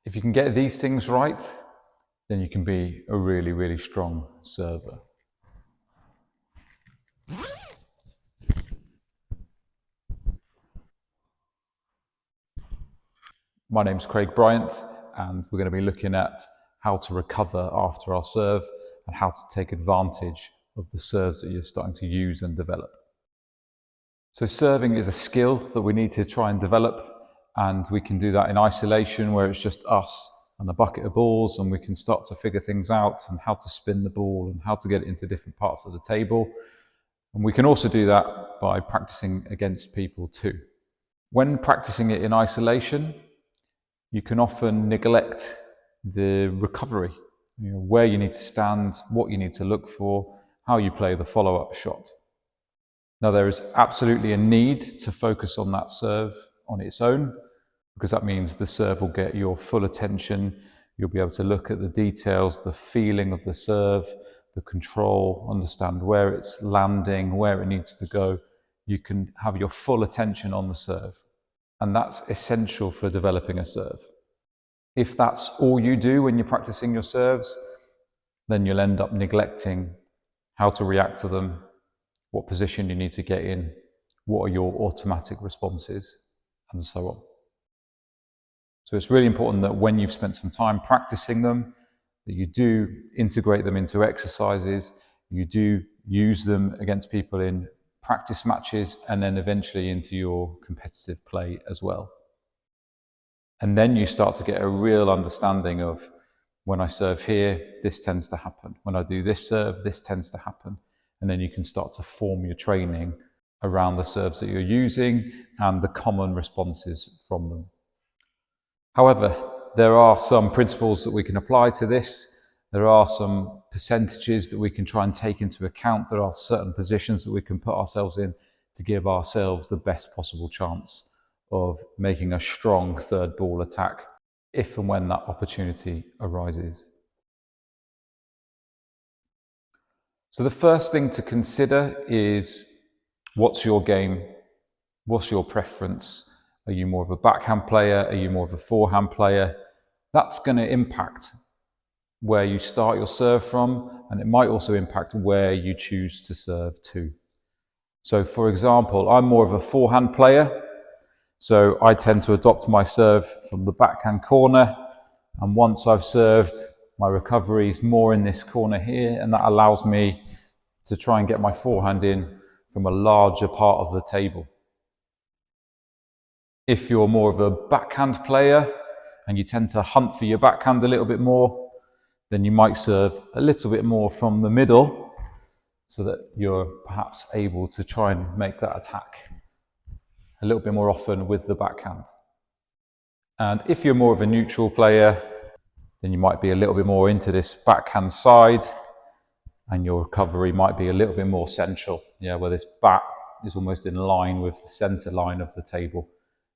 If you can get these things right, then you can be a really, really strong server. My name's Craig Bryant, and we're going to be looking at how to recover after our serve and how to take advantage of the serves that you're starting to use and develop. So serving is a skill that we need to try and develop, and we can do that in isolation where it's just us and a bucket of balls, and we can start to figure things out and how to spin the ball and how to get it into different parts of the table. And we can also do that by practicing against people too. When practicing it in isolation, you can often neglect the recovery, where you need to stand, what you need to look for, how you play the follow-up shot. Now, there is absolutely a need to focus on that serve on its own, because that means the serve will get your full attention. You'll be able to look at the details, the feeling of the serve, the control, understand where it's landing, where it needs to go. You can have your full attention on the serve. And that's essential for developing a serve. If that's all you do when you're practicing your serves, then you'll end up neglecting how to react to them, what position you need to get in, what are your automatic responses, and so on. So it's really important that when you've spent some time practicing them, that you do integrate them into exercises, you do use them against people in practice matches, and then eventually into your competitive play as well. And then you start to get a real understanding of, when I serve here, this tends to happen. When I do this serve, this tends to happen. And then you can start to form your training around the serves that you're using and the common responses from them. However, there are some principles that we can apply to this. There are some percentages that we can try and take into account. There are certain positions that we can put ourselves in to give ourselves the best possible chance of making a strong third ball attack if and when that opportunity arises. So the first thing to consider is, what's your game? What's your preference? Are you more of a backhand player? Are you more of a forehand player? That's going to impact where you start your serve from, and it might also impact where you choose to serve to. So for example, I'm more of a forehand player, so I tend to adopt my serve from the backhand corner, and once I've served, my recovery is more in this corner here, and that allows me to try and get my forehand in from a larger part of the table. If you're more of a backhand player and you tend to hunt for your backhand a little bit more, then you might serve a little bit more from the middle so that you're perhaps able to try and make that attack a little bit more often with the backhand. And if you're more of a neutral player, then you might be a little bit more into this backhand side, and your recovery might be a little bit more central, where this bat is almost in line with the center line of the table.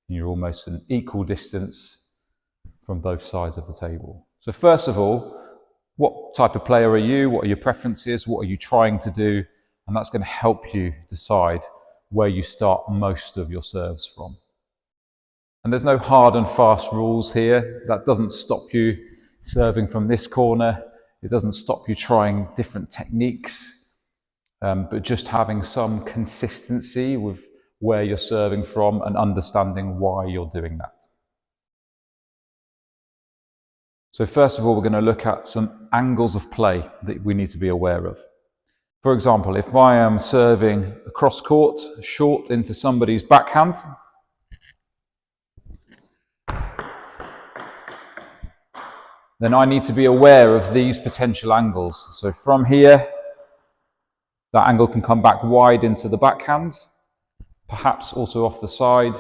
And you're almost an equal distance from both sides of the table. So first of all, what type of player are you? What are your preferences? What are you trying to do? And that's going to help you decide where you start most of your serves from. And there's no hard and fast rules here. That doesn't stop you serving from this corner. It doesn't stop you trying different techniques, but just having some consistency with where you're serving from and understanding why you're doing that. So first of all, we're going to look at some angles of play that we need to be aware of. For example, if I am serving across court, short into somebody's backhand, then I need to be aware of these potential angles. So from here, that angle can come back wide into the backhand, perhaps also off the side,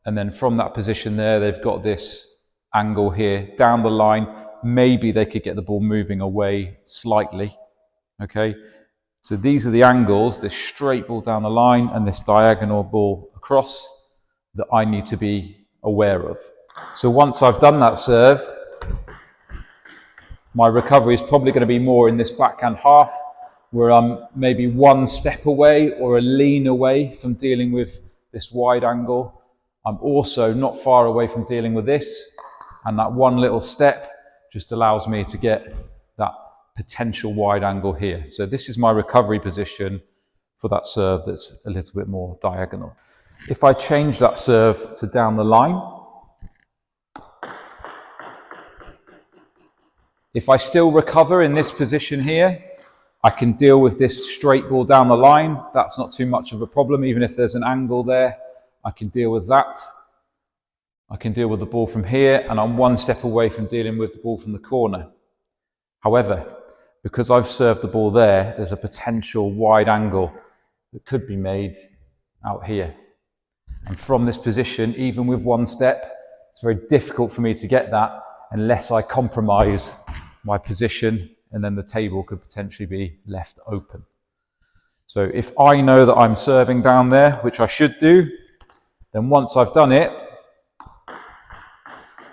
and then from that position there, they've got this angle here down the line. Maybe they could get the ball moving away slightly. Okay, so these are the angles, this straight ball down the line and this diagonal ball across, that I need to be aware of. So once I've done that serve, my recovery is probably going to be more in this backhand half, where I'm maybe one step away or a lean away from dealing with this wide angle. I'm also not far away from dealing with this, and that one little step just allows me to get that potential wide angle here. So this is my recovery position for that serve that's a little bit more diagonal. If I change that serve to down the line, if I still recover in this position here, I can deal with this straight ball down the line. That's not too much of a problem. Even if there's an angle there, I can deal with that. I can deal with the ball from here, and I'm one step away from dealing with the ball from the corner. However, because I've served the ball there, there's a potential wide angle that could be made out here. And from this position, even with one step, it's very difficult for me to get that unless I compromise my position, and then the table could potentially be left open. So if I know that I'm serving down there, which I should do, then once I've done it,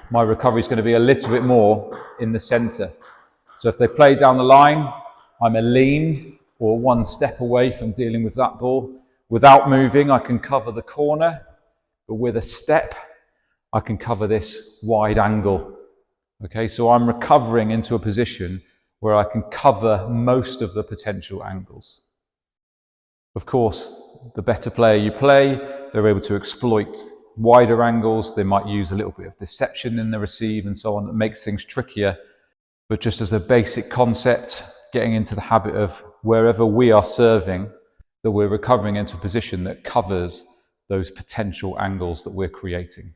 my recovery is going to be a little bit more in the center. So if they play down the line, I'm a lean or one step away from dealing with that ball. Without moving, I can cover the corner, but with a step, I can cover this wide angle. Okay, so I'm recovering into a position where I can cover most of the potential angles. Of course, the better player you play, they're able to exploit wider angles. They might use a little bit of deception in the receive and so on that makes things trickier. But just as a basic concept, getting into the habit of wherever we are serving, that we're recovering into a position that covers those potential angles that we're creating.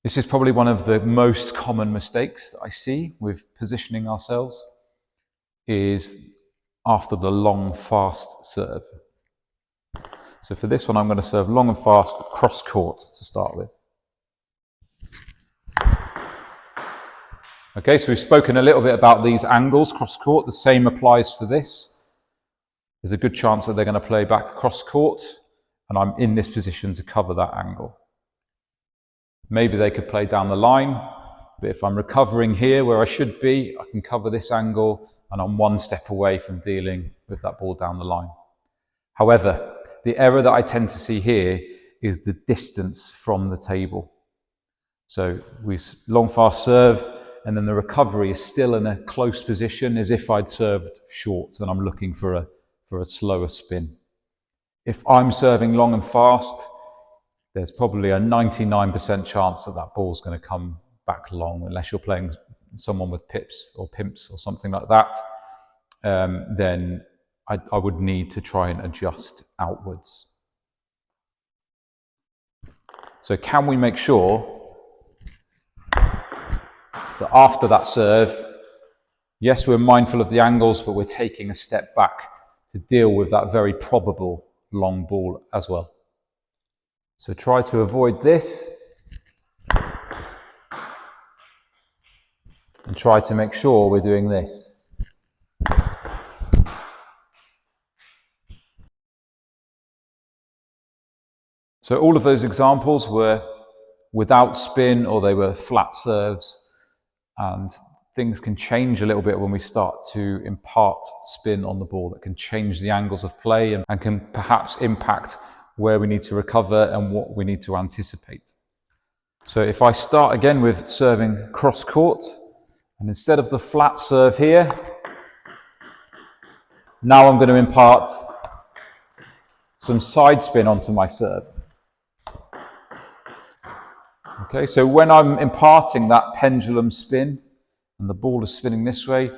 This is probably one of the most common mistakes that I see with positioning ourselves, is after the long, fast serve. So for this one, I'm going to serve long and fast cross court to start with. Okay, so we've spoken a little bit about these angles, cross court. The same applies for this. There's a good chance that they're going to play back cross court, and I'm in this position to cover that angle. Maybe they could play down the line, but if I'm recovering here where I should be, I can cover this angle, and I'm one step away from dealing with that ball down the line. However, the error that I tend to see here is the distance from the table. So we long fast serve, and then the recovery is still in a close position as if I'd served short and I'm looking for a slower spin. If I'm serving long and fast, there's probably a 99% chance that that ball's going to come back long, unless you're playing someone with pips or pimps or something like that. Then I would need to try and adjust outwards. So can we make sure that after that serve, yes, we're mindful of the angles, but we're taking a step back to deal with that very probable long ball as well. So try to avoid this and try to make sure we're doing this. So all of those examples were without spin, or they were flat serves, and things can change a little bit when we start to impart spin on the ball. That can change the angles of play and can perhaps impact where we need to recover and what we need to anticipate. So if I start again with serving cross court, and instead of the flat serve here, now I'm going to impart some side spin onto my serve. Okay, so when I'm imparting that pendulum spin and the ball is spinning this way,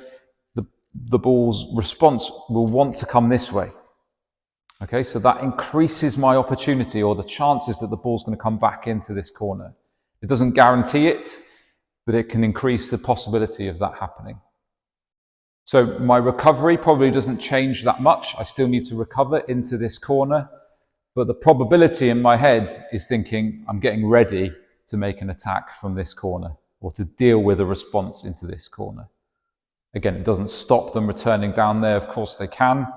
the ball's response will want to come this way. Okay, so that increases my opportunity, or the chances that the ball's going to come back into this corner. It doesn't guarantee it, but it can increase the possibility of that happening. So my recovery probably doesn't change that much. I still need to recover into this corner, but the probability in my head is thinking I'm getting ready to make an attack from this corner, or to deal with a response into this corner. Again, it doesn't stop them returning down there. Of course they can,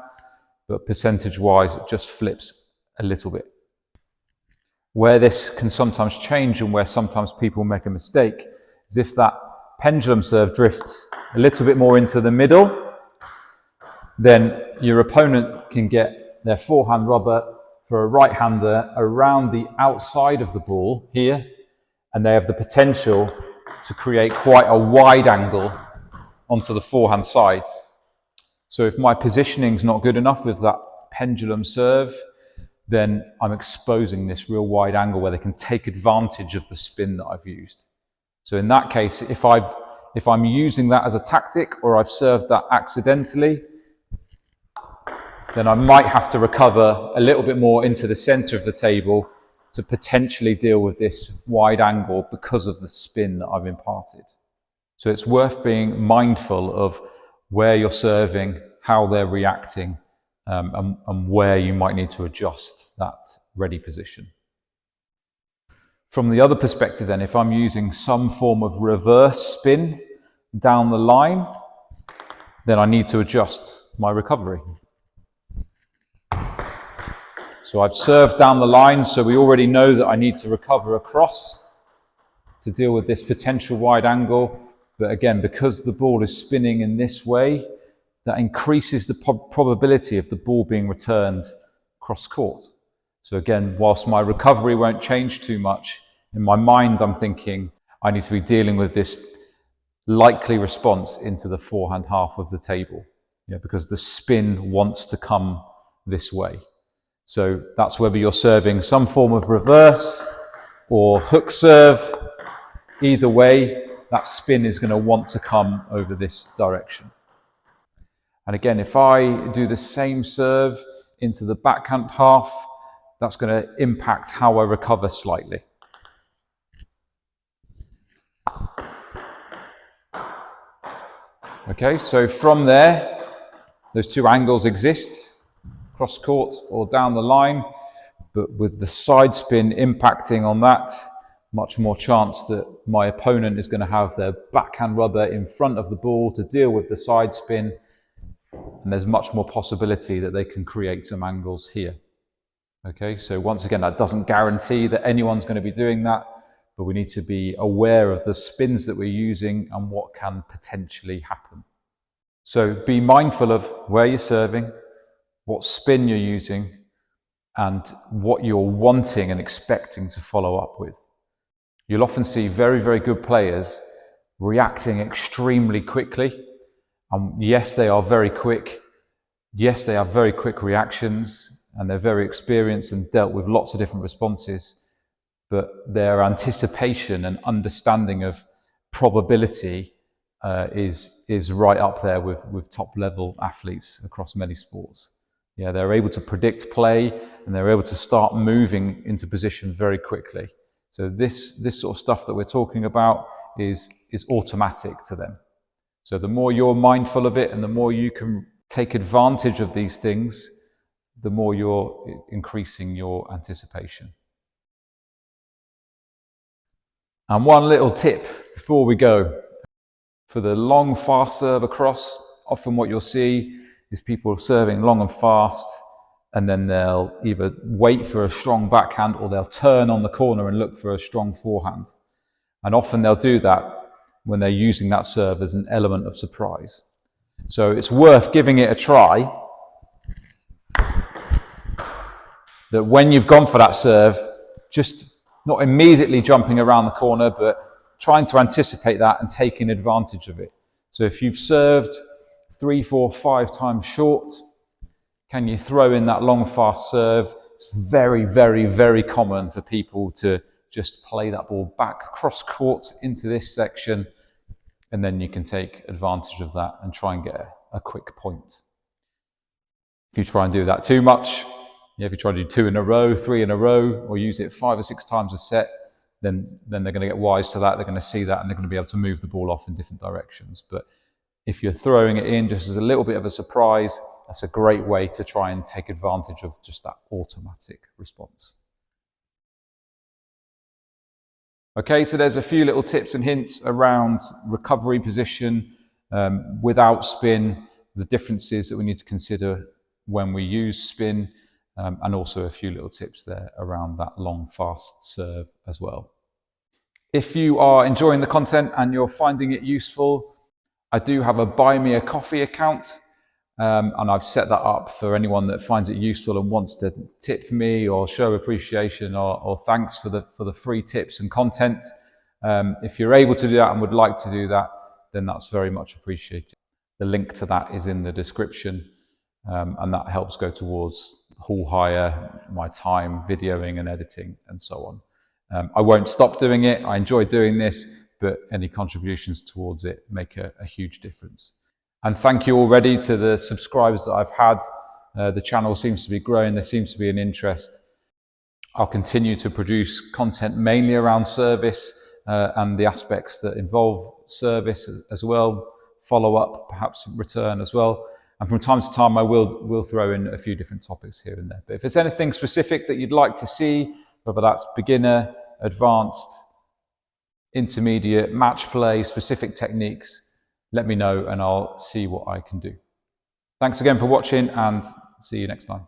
but percentage-wise, it just flips a little bit. Where this can sometimes change and where sometimes people make a mistake is if that pendulum serve drifts a little bit more into the middle, then your opponent can get their forehand rubber for a right-hander around the outside of the ball here, and they have the potential to create quite a wide angle onto the forehand side. So if my positioning's not good enough with that pendulum serve, then I'm exposing this real wide angle where they can take advantage of the spin that I've used. So in that case, if I'm using that as a tactic or I've served that accidentally, then I might have to recover a little bit more into the center of the table to potentially deal with this wide angle because of the spin that I've imparted. So it's worth being mindful of where you're serving, how they're reacting, and where you might need to adjust that ready position. From the other perspective then, if I'm using some form of reverse spin down the line, then I need to adjust my recovery. So I've served down the line, so we already know that I need to recover across to deal with this potential wide angle. But again, because the ball is spinning in this way, that increases the probability of the ball being returned cross court. So again, whilst my recovery won't change too much, in my mind I'm thinking I need to be dealing with this likely response into the forehand half of the table, because the spin wants to come this way. So that's whether you're serving some form of reverse or hook serve. Either way, that spin is going to want to come over this direction. And again, if I do the same serve into the backhand half, that's going to impact how I recover slightly. Okay, so from there, those two angles exist, cross court or down the line, but with the side spin impacting on that, much more chance that my opponent is going to have their backhand rubber in front of the ball to deal with the side spin, and there's much more possibility that they can create some angles here. Okay, so once again, that doesn't guarantee that anyone's going to be doing that, but we need to be aware of the spins that we're using and what can potentially happen. So be mindful of where you're serving, what spin you're using, and what you're wanting and expecting to follow up with. You'll often see very, very good players reacting extremely quickly. Yes, they are very quick. Yes, they have very quick reactions, and they're very experienced and dealt with lots of different responses. But their anticipation and understanding of probability is right up there with top-level athletes across many sports. Yeah, they're able to predict play, and they're able to start moving into position very quickly. So this sort of stuff that we're talking about is automatic to them. So the more you're mindful of it and the more you can take advantage of these things, the more you're increasing your anticipation. And one little tip before we go. For the long, fast serve across, often what you'll see is people serving long and fast, and then they'll either wait for a strong backhand or they'll turn on the corner and look for a strong forehand. And often they'll do that when they're using that serve as an element of surprise. So it's worth giving it a try, that when you've gone for that serve, just not immediately jumping around the corner, but trying to anticipate that and taking advantage of it. So if you've served 3, 4, 5 times short, can you throw in that long, fast serve? It's very, very, very common for people to just play that ball back cross court into this section, and then you can take advantage of that and try and get a quick point. If you try and do that too much, if you try to do 2 in a row, 3 in a row, or use it 5 or 6 times a set, then they're going to get wise to that, they're going to see that, and they're going to be able to move the ball off in different directions. But if you're throwing it in just as a little bit of a surprise, that's a great way to try and take advantage of just that automatic response. Okay, so there's a few little tips and hints around recovery position without spin, the differences that we need to consider when we use spin, and also a few little tips there around that long, fast serve as well. If you are enjoying the content and you're finding it useful, I do have a Buy Me a Coffee account, and I've set that up for anyone that finds it useful and wants to tip me or show appreciation or thanks for the free tips and content. If you're able to do that and would like to do that, then that's very much appreciated. The link to that is in the description, and that helps go towards hall hire, my time, videoing and editing, and so on. I won't stop doing it. I enjoy doing this, but any contributions towards it make a huge difference. And thank you already to the subscribers that I've had. The channel seems to be growing. There seems to be an interest. I'll continue to produce content mainly around service and the aspects that involve service as well, follow up, perhaps return as well. And from time to time, I will throw in a few different topics here and there. But if there's anything specific that you'd like to see, whether that's beginner, advanced, intermediate, match play, specific techniques, let me know and I'll see what I can do. Thanks again for watching and see you next time.